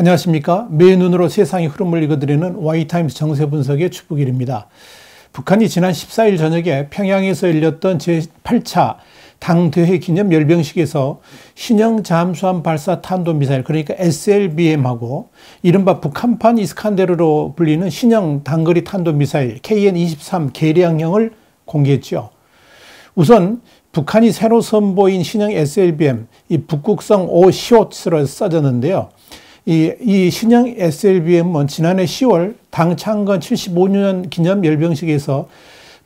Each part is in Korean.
안녕하십니까. 매의 눈으로 세상의 흐름을 읽어드리는 Y타임스 정세분석의 추부길입니다. 북한이 지난 14일 저녁에 평양에서 열렸던 제8차 당대회 기념 열병식에서 신형 잠수함 발사 탄도미사일, 그러니까 SLBM하고 이른바 북한판 이스칸데르로 불리는 신형 단거리 탄도미사일 KN-23 개량형을 공개했죠. 우선 북한이 새로 선보인 신형 SLBM, 이 북극성 5 시옷으로 써졌는데요. 이 신형 SLBM은 지난해 10월 당 창건 75주년 기념 열병식에서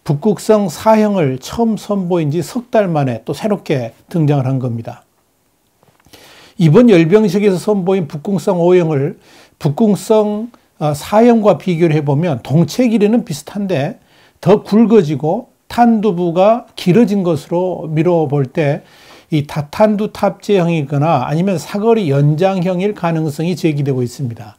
북극성 4형을 처음 선보인 지 석 달 만에 또 새롭게 등장을 한 겁니다. 이번 열병식에서 선보인 북극성 5형을 북극성 4형과 비교를 해보면 동체 길이는 비슷한데 더 굵어지고 탄두부가 길어진 것으로 미뤄볼 때 이 다탄두 탑재형이거나 아니면 사거리 연장형일 가능성이 제기되고 있습니다.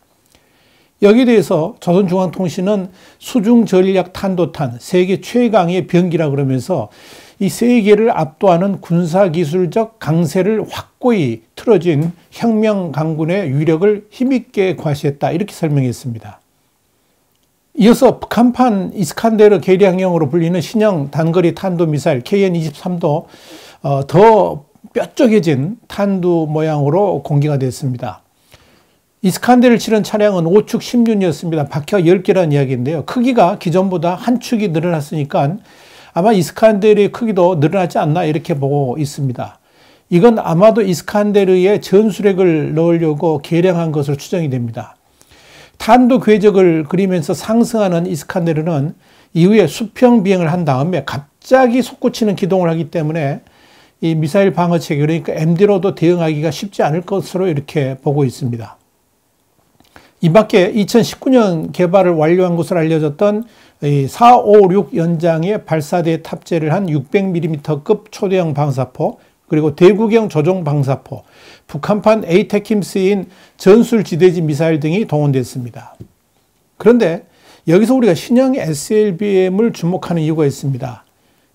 여기에 대해서 조선중앙통신은 수중전략 탄도탄, 세계 최강의 병기라 그러면서 이 세계를 압도하는 군사기술적 강세를 확고히 틀어진 혁명 강군의 위력을 힘있게 과시했다, 이렇게 설명했습니다. 이어서 북한판 이스칸데르 개량형으로 불리는 신형 단거리 탄도미사일 KN-23도 더 뾰족해진 탄두 모양으로 공개가 됐습니다. 이스칸데르를 치른 차량은 5축 10륜이었습니다. 바퀴가 10개라는 이야기인데요. 크기가 기존보다 한 축이 늘어났으니까 아마 이스칸데르의 크기도 늘어나지 않나 이렇게 보고 있습니다. 이건 아마도 이스칸데르에 전술핵을 넣으려고 개량한 것으로 추정이 됩니다. 탄도 궤적을 그리면서 상승하는 이스칸데르는 이후에 수평 비행을 한 다음에 갑자기 솟구치는 기동을 하기 때문에 이 미사일 방어체계, 그러니까 MD로도 대응하기가 쉽지 않을 것으로 이렇게 보고 있습니다. 이 밖에 2019년 개발을 완료한 것으로 알려졌던 456 연장의 발사대에 탑재를 한 600mm급 초대형 방사포, 그리고 대구경 조종 방사포, 북한판 에이테킴스인 전술지대지 미사일 등이 동원됐습니다. 그런데 여기서 우리가 신형 SLBM을 주목하는 이유가 있습니다.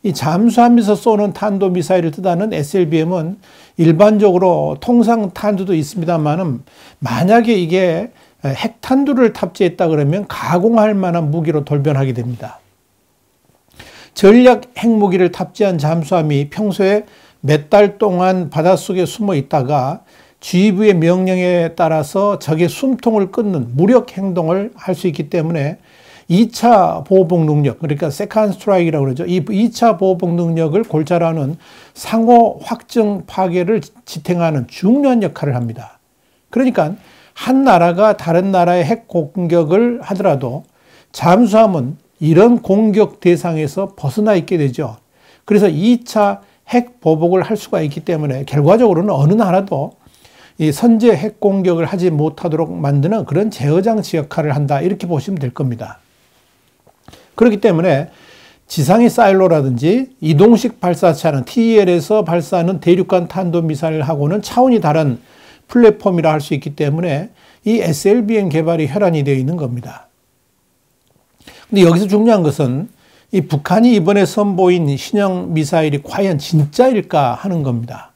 이 잠수함에서 쏘는 탄도미사일을 뜻하는 SLBM은 일반적으로 통상 탄두도 있습니다만은 만약에 이게 핵탄두를 탑재했다 그러면 가공할 만한 무기로 돌변하게 됩니다. 전략 핵무기를 탑재한 잠수함이 평소에 몇 달 동안 바닷속에 숨어 있다가 GV의 명령에 따라서 적의 숨통을 끊는 무력 행동을 할 수 있기 때문에 2차 보호복 능력, 그러니까 세컨드 스트라이크라고 그러죠. 이 2차 보호복 능력을 골자라는 상호 확정 파괴를 지탱하는 중요한 역할을 합니다. 그러니까 한 나라가 다른 나라의 핵 공격을 하더라도 잠수함은 이런 공격 대상에서 벗어나 있게 되죠. 그래서 2차 핵 보복을 할 수가 있기 때문에 결과적으로는 어느 나라도 이 선제 핵 공격을 하지 못하도록 만드는 그런 제어장치 역할을 한다, 이렇게 보시면 될 겁니다. 그렇기 때문에 지상의 사일로라든지 이동식 발사차는 TEL에서 발사하는 대륙간 탄도미사일하고는 차원이 다른 플랫폼이라 할 수 있기 때문에 이 SLBM 개발이 혈안이 되어 있는 겁니다. 근데 여기서 중요한 것은 이 북한이 이번에 선보인 신형 미사일이 과연 진짜일까 하는 겁니다.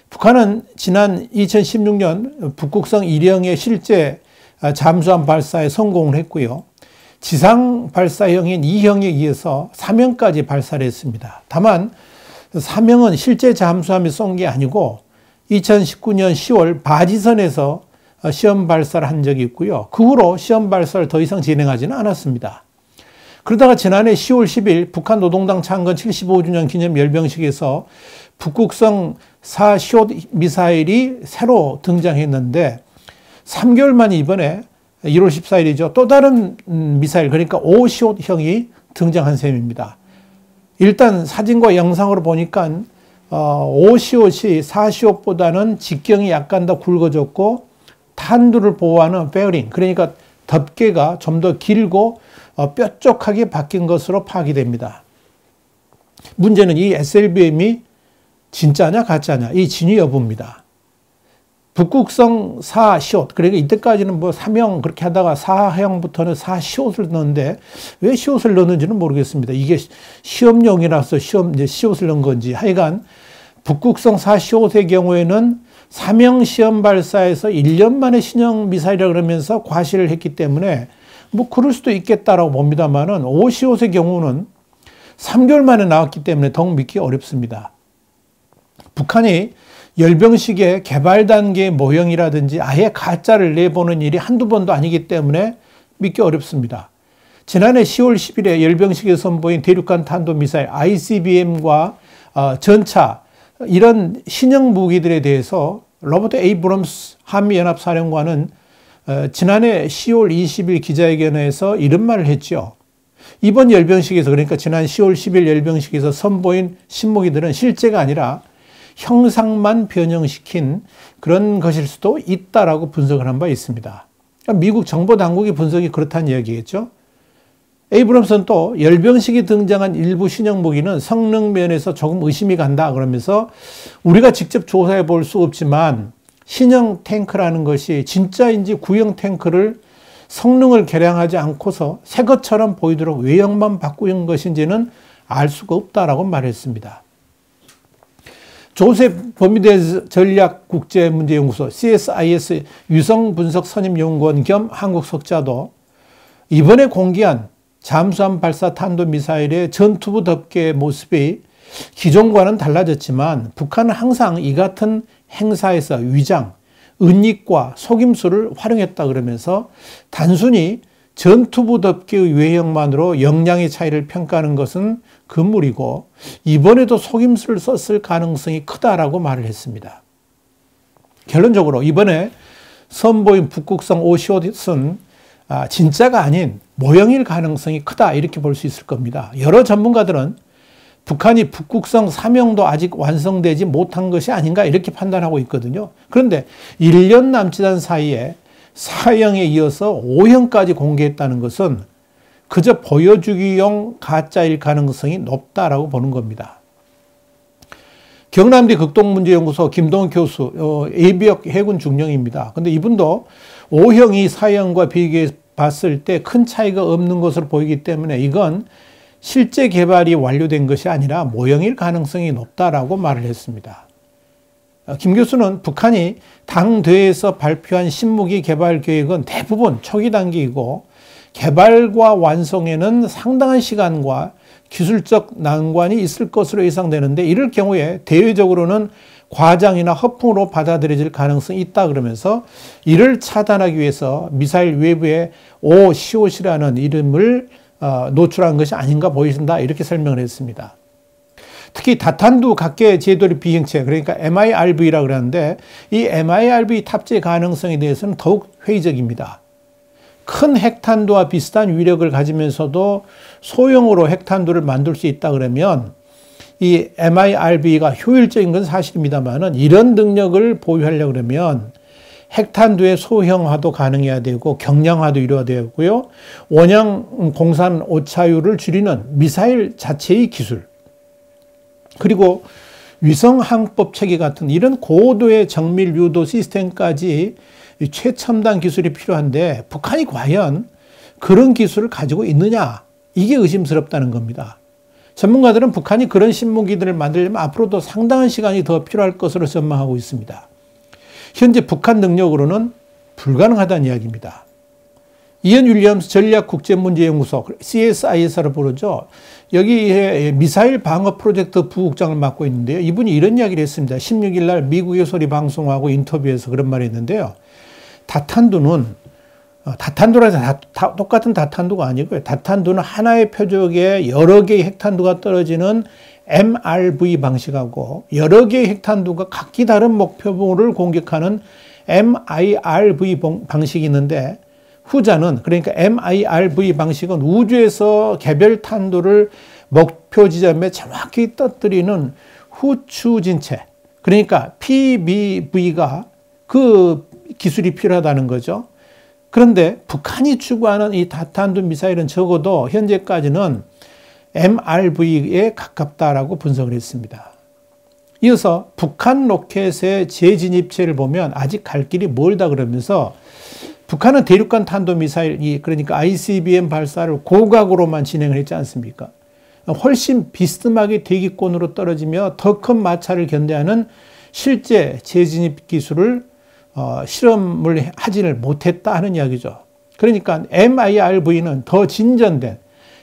북한은 지난 2016년 북극성 1형의 실제 잠수함 발사에 성공을 했고요. 지상 발사형인 2형에 이어서 3형까지 발사를 했습니다. 다만 3형은 실제 잠수함이 쏜 게 아니고 2019년 10월 바지선에서 시험 발사를 한 적이 있고요. 그 후로 시험 발사를 더 이상 진행하지는 않았습니다. 그러다가 지난해 10월 10일 북한 노동당 창건 75주년 기념 열병식에서 북극성 4 시옷 미사일이 새로 등장했는데 3개월 만에 이번에 1월 14일이죠. 또 다른 미사일, 그러니까 5 시옷형이 등장한 셈입니다. 일단 사진과 영상으로 보니까 5 시옷이 4 시옷보다는 직경이 약간 더 굵어졌고 탄두를 보호하는 베어링, 그러니까 덮개가 좀 더 길고 뾰족하게 바뀐 것으로 파악이 됩니다. 문제는 이 SLBM이 진짜냐 가짜냐, 이 진위 여부입니다. 북극성 4 시옷, 그러니까 이때까지는 뭐 3형 그렇게 하다가 4형부터는 4 시옷을 넣는데 왜 시옷을 넣는지는 모르겠습니다. 이게 시험용이라서 이제 시옷을 넣은 건지, 하여간 북극성 4 시옷의 경우에는 사명 시험 발사에서 1년 만에 신형 미사일이라 그러면서 과시를 했기 때문에 뭐 그럴 수도 있겠다라고 봅니다만은 오시옷의 경우는 3개월 만에 나왔기 때문에 더욱 믿기 어렵습니다. 북한이 열병식의 개발 단계의 모형이라든지 아예 가짜를 내보는 일이 한두 번도 아니기 때문에 믿기 어렵습니다. 지난해 10월 10일에 열병식에서 선보인 대륙간 탄도미사일 ICBM과 전차 이런 신형 무기들에 대해서 로버트 에이브럼스 한미연합사령관은 지난해 10월 20일 기자회견에서 이런 말을 했죠. 이번 열병식에서 그러니까 지난 10월 10일 열병식에서 선보인 신무기들은 실제가 아니라 형상만 변형시킨 그런 것일 수도 있다라고 분석을 한 바 있습니다. 그러니까 미국 정보당국의 분석이 그렇다는 이야기겠죠. 에이브럼스는 또 열병식이 등장한 일부 신형 무기는 성능 면에서 조금 의심이 간다 그러면서 우리가 직접 조사해 볼 수 없지만 신형 탱크라는 것이 진짜인지 구형 탱크를 성능을 개량하지 않고서 새 것처럼 보이도록 외형만 바꾼 것인지는 알 수가 없다라고 말했습니다. 조셉 버미데즈 전략국제문제연구소 CSIS 유성분석 선임연구원 겸 한국 석자도 이번에 공개한 잠수함 발사 탄도미사일의 전투부 덮개의 모습이 기존과는 달라졌지만 북한은 항상 이 같은 행사에서 위장, 은닉과 속임수를 활용했다 그러면서 단순히 전투부 덮개의 외형만으로 역량의 차이를 평가하는 것은 금물이고 이번에도 속임수를 썼을 가능성이 크다라고 말을 했습니다. 결론적으로 이번에 선보인 북극성 오시옷은 진짜가 아닌 모형일 가능성이 크다 이렇게 볼 수 있을 겁니다. 여러 전문가들은 북한이 북극성 사명도 아직 완성되지 못한 것이 아닌가 이렇게 판단하고 있거든요. 그런데 1년 남짓 한 사이에 4형에 이어서 5형까지 공개했다는 것은 그저 보여주기용 가짜일 가능성이 높다라고 보는 겁니다. 경남대 극동문제연구소 김동훈 교수, 예비역 해군 중령입니다. 근데 이분도 5형이 4형과 비교해 봤을 때 큰 차이가 없는 것으로 보이기 때문에 이건 실제 개발이 완료된 것이 아니라 모형일 가능성이 높다라고 말을 했습니다. 김 교수는 북한이 당대에서 발표한 신무기 개발 계획은 대부분 초기 단계이고 개발과 완성에는 상당한 시간과 기술적 난관이 있을 것으로 예상되는데 이럴 경우에 대외적으로는 과장이나 허풍으로 받아들여질 가능성이 있다 그러면서 이를 차단하기 위해서 미사일 외부에 오시옷이라는 이름을 노출한 것이 아닌가 보인다 이렇게 설명을 했습니다. 특히 다탄두 각계 제도리 비행체 그러니까 MIRV라고 그러는데 이 MIRV 탑재 가능성에 대해서는 더욱 회의적입니다. 큰 핵탄두와 비슷한 위력을 가지면서도 소형으로 핵탄두를 만들 수 있다 그러면 이 MIRV가 효율적인 건 사실입니다만은 이런 능력을 보유하려고 그러면 핵탄두의 소형화도 가능해야 되고 경량화도 이루어야 되고요. 원형 공산 오차율을 줄이는 미사일 자체의 기술 그리고 위성 항법 체계 같은 이런 고도의 정밀 유도 시스템까지 최첨단 기술이 필요한데 북한이 과연 그런 기술을 가지고 있느냐 이게 의심스럽다는 겁니다. 전문가들은 북한이 그런 신무기들을 만들려면 앞으로도 상당한 시간이 더 필요할 것으로 전망하고 있습니다. 현재 북한 능력으로는 불가능하다는 이야기입니다. 이언 윌리엄스 전략국제문제연구소 CSIS로 부르죠. 여기 미사일 방어 프로젝트 부국장을 맡고 있는데요. 이분이 이런 이야기를 했습니다. 16일 날 미국의 소리 방송하고 인터뷰에서 그런 말을 했는데요. 다탄두는 다탄두라서 똑같은 다탄두가 아니고요. 다탄두는 하나의 표적에 여러 개의 핵탄두가 떨어지는 MRV 방식하고 여러 개의 핵탄두가 각기 다른 목표물을 공격하는 MIRV 방식이 있는데 후자는 그러니까 MIRV 방식은 우주에서 개별 탄두를 목표 지점에 정확히 떨어뜨리는 후추진체 그러니까 PBV가 그 기술이 필요하다는 거죠. 그런데 북한이 추구하는 이 다탄두 미사일은 적어도 현재까지는 MRV에 가깝다라고 분석을 했습니다. 이어서 북한 로켓의 재진입체를 보면 아직 갈 길이 멀다 그러면서 북한은 대륙간 탄도미사일, 그러니까 ICBM 발사를 고각으로만 진행을 했지 않습니까? 훨씬 비스듬하게 대기권으로 떨어지며 더 큰 마찰을 견뎌하는 실제 재진입 기술을 실험을 하지를 못했다 하는 이야기죠. 그러니까 MIRV는 더 진전된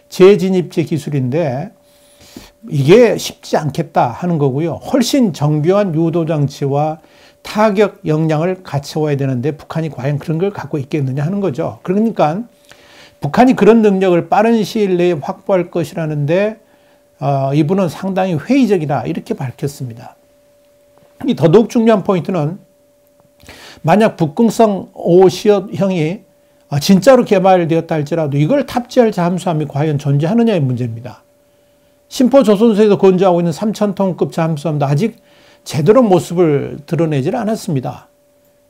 재진입제 기술인데 이게 쉽지 않겠다 하는 거고요. 훨씬 정교한 유도 장치와 타격 역량을 갖춰와야 되는데 북한이 과연 그런 걸 갖고 있겠느냐 하는 거죠. 그러니까 북한이 그런 능력을 빠른 시일 내에 확보할 것이라는데 이분은 상당히 회의적이다 이렇게 밝혔습니다. 이 더더욱 중요한 포인트는 만약 북극성 5시ot형이 진짜로 개발되었다 할지라도 이걸 탑재할 잠수함이 과연 존재하느냐의 문제입니다. 심포조선소에서 건조하고 있는 3,000톤급 잠수함도 아직 제대로 모습을 드러내질 않았습니다.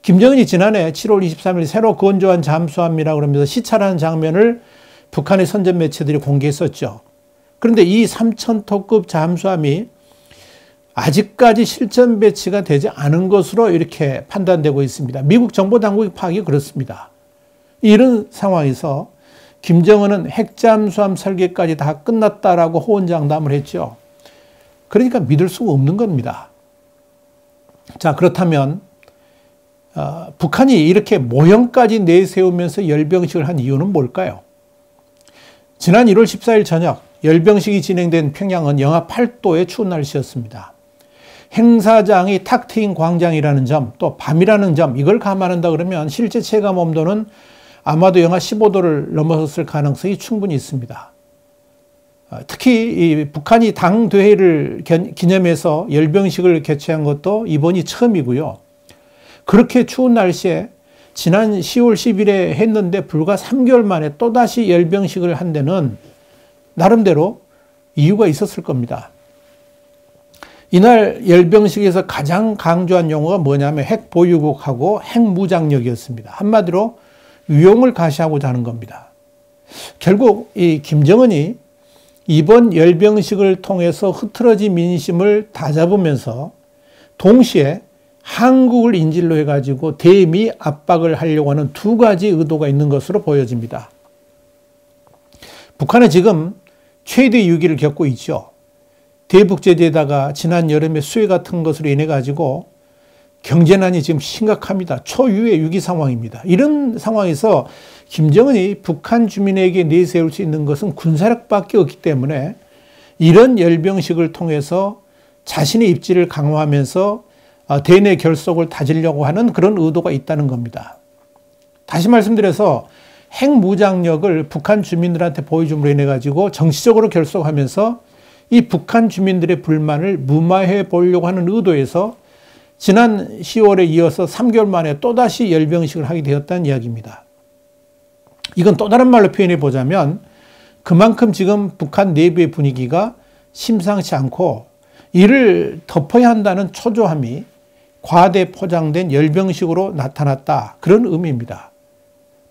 김정은이 지난해 7월 23일 새로 건조한 잠수함이라고 그러면서 시찰하는 장면을 북한의 선전 매체들이 공개했었죠. 그런데 이 3,000톤급 잠수함이 아직까지 실전 배치가 되지 않은 것으로 이렇게 판단되고 있습니다. 미국 정보당국의 파악이 그렇습니다. 이런 상황에서 김정은은 핵잠수함 설계까지 다 끝났다라고 호언장담을 했죠. 그러니까 믿을 수가 없는 겁니다. 자, 그렇다면 북한이 이렇게 모형까지 내세우면서 열병식을 한 이유는 뭘까요? 지난 1월 14일 저녁 열병식이 진행된 평양은 영하 8도의 추운 날씨였습니다. 행사장이 탁 트인 광장이라는 점, 또 밤이라는 점, 이걸 감안한다 그러면 실제 체감 온도는 아마도 영하 15도를 넘어섰을 가능성이 충분히 있습니다. 특히 이 북한이 당대회를 기념해서 열병식을 개최한 것도 이번이 처음이고요. 그렇게 추운 날씨에 지난 10월 10일에 했는데 불과 3개월 만에 또다시 열병식을 한 데는 나름대로 이유가 있었을 겁니다. 이날 열병식에서 가장 강조한 용어가 뭐냐면 핵보유국하고 핵무장력이었습니다. 한마디로 위용을 가시하고자 하는 겁니다. 결국 이 김정은이 이번 열병식을 통해서 흐트러진 민심을 다잡으면서 동시에 한국을 인질로 해가지고 대미 압박을 하려고 하는 두 가지 의도가 있는 것으로 보여집니다. 북한은 지금 최대 위기를 겪고 있죠. 대북 제재에다가 지난 여름에 수해 같은 것으로 인해 가지고 경제난이 지금 심각합니다. 초유의 위기 상황입니다. 이런 상황에서 김정은이 북한 주민에게 내세울 수 있는 것은 군사력밖에 없기 때문에 이런 열병식을 통해서 자신의 입지를 강화하면서 대내 결속을 다지려고 하는 그런 의도가 있다는 겁니다. 다시 말씀드려서 핵무장력을 북한 주민들한테 보여줌으로 인해 가지고 정치적으로 결속하면서 이 북한 주민들의 불만을 무마해 보려고 하는 의도에서 지난 10월에 이어서 3개월 만에 또다시 열병식을 하게 되었다는 이야기입니다. 이건 또 다른 말로 표현해 보자면 그만큼 지금 북한 내부의 분위기가 심상치 않고 이를 덮어야 한다는 초조함이 과대 포장된 열병식으로 나타났다. 그런 의미입니다.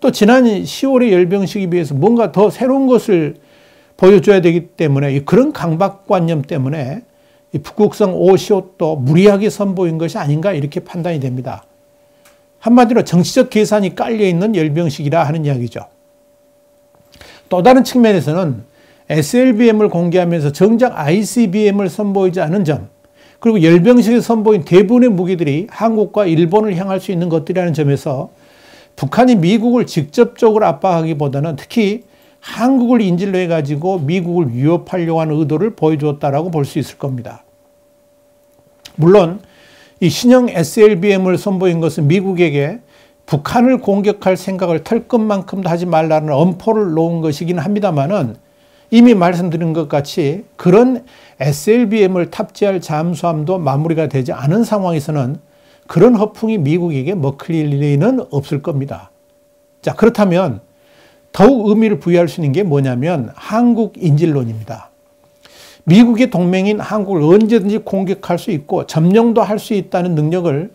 또 지난 10월의 열병식에 비해서 뭔가 더 새로운 것을 보여줘야 되기 때문에 그런 강박관념 때문에 이 북극성 5시ot도 무리하게 선보인 것이 아닌가 이렇게 판단이 됩니다. 한마디로 정치적 계산이 깔려있는 열병식이라 하는 이야기죠. 또 다른 측면에서는 SLBM을 공개하면서 정작 ICBM을 선보이지 않은 점, 그리고 열병식에 선보인 대부분의 무기들이 한국과 일본을 향할 수 있는 것들이라는 점에서 북한이 미국을 직접적으로 압박하기보다는 특히 한국을 인질로 해가지고 미국을 위협하려고 하는 의도를 보여주었다라고 볼 수 있을 겁니다. 물론 이 신형 SLBM을 선보인 것은 미국에게 북한을 공격할 생각을 털 것만큼도 하지 말라는 엄포를 놓은 것이긴 합니다만은 이미 말씀드린 것 같이 그런 SLBM을 탑재할 잠수함도 마무리가 되지 않은 상황에서는 그런 허풍이 미국에게 먹힐 리는 없을 겁니다. 자, 그렇다면 더욱 의미를 부여할 수 있는 게 뭐냐면 한국 인질론입니다. 미국의 동맹인 한국을 언제든지 공격할 수 있고 점령도 할 수 있다는 능력을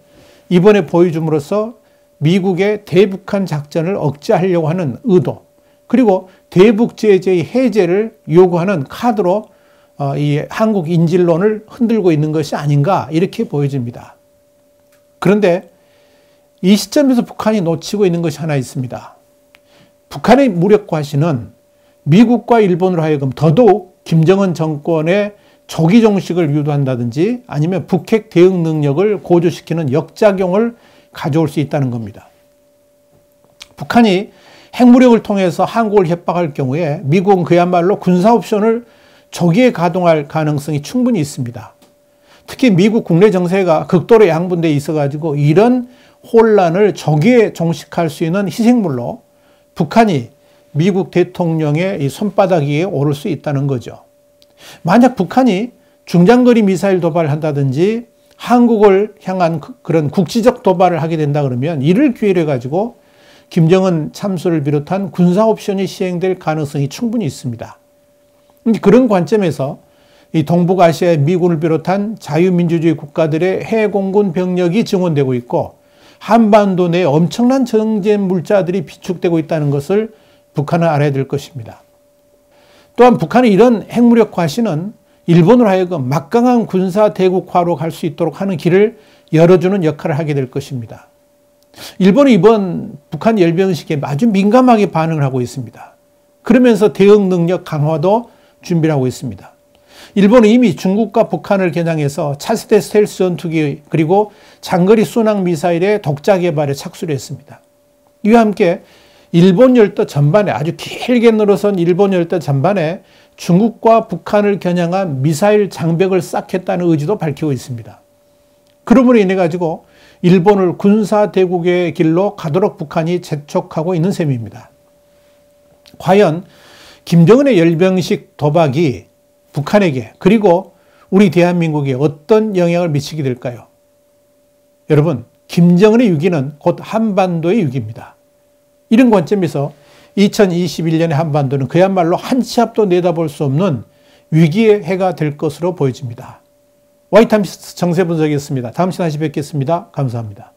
이번에 보여줌으로써 미국의 대북한 작전을 억제하려고 하는 의도, 그리고 대북 제재의 해제를 요구하는 카드로 이 한국 인질론을 흔들고 있는 것이 아닌가 이렇게 보여집니다. 그런데 이 시점에서 북한이 놓치고 있는 것이 하나 있습니다. 북한의 무력 과시는 미국과 일본으로 하여금 더더욱 김정은 정권의 조기 종식을 유도한다든지 아니면 북핵 대응 능력을 고조시키는 역작용을 가져올 수 있다는 겁니다. 북한이 핵무력을 통해서 한국을 협박할 경우에 미국은 그야말로 군사 옵션을 조기에 가동할 가능성이 충분히 있습니다. 특히 미국 국내 정세가 극도로 양분되어 있어가지고 이런 혼란을 조기에 종식할 수 있는 희생물로 북한이 미국 대통령의 이 손바닥 위에 오를 수 있다는 거죠. 만약 북한이 중장거리 미사일 도발을 한다든지 한국을 향한 그런 국지적 도발을 하게 된다 그러면 이를 기회로 해가지고 김정은 참수를 비롯한 군사 옵션이 시행될 가능성이 충분히 있습니다. 그런 관점에서 이 동북아시아의 미군을 비롯한 자유민주주의 국가들의 해공군 병력이 증원되고 있고 한반도 내에 엄청난 정전 물자들이 비축되고 있다는 것을 북한은 알아야 될 것입니다. 또한 북한의 이런 핵무력 과시는 일본으로 하여금 막강한 군사 대국화로 갈 수 있도록 하는 길을 열어주는 역할을 하게 될 것입니다. 일본은 이번 북한 열병식에 아주 민감하게 반응을 하고 있습니다. 그러면서 대응 능력 강화도 준비를 하고 있습니다. 일본은 이미 중국과 북한을 겨냥해서 차세대 스텔스 전투기 그리고 장거리 순항 미사일의 독자 개발에 착수를 했습니다. 이와 함께 일본 열도 전반에 아주 길게 늘어선 일본 열도 전반에 중국과 북한을 겨냥한 미사일 장벽을 쌓겠다는 의지도 밝히고 있습니다. 그러므로 인해 가지고 일본을 군사 대국의 길로 가도록 북한이 재촉하고 있는 셈입니다. 과연 김정은의 열병식 도박이 북한에게 그리고 우리 대한민국에 어떤 영향을 미치게 될까요? 여러분, 김정은의 위기는 곧 한반도의 위기입니다. 이런 관점에서 2021년의 한반도는 그야말로 한 치 앞도 내다볼 수 없는 위기의 해가 될 것으로 보여집니다. 와이타임스 정세 분석이었습니다. 다음 시간에 다시 뵙겠습니다. 감사합니다.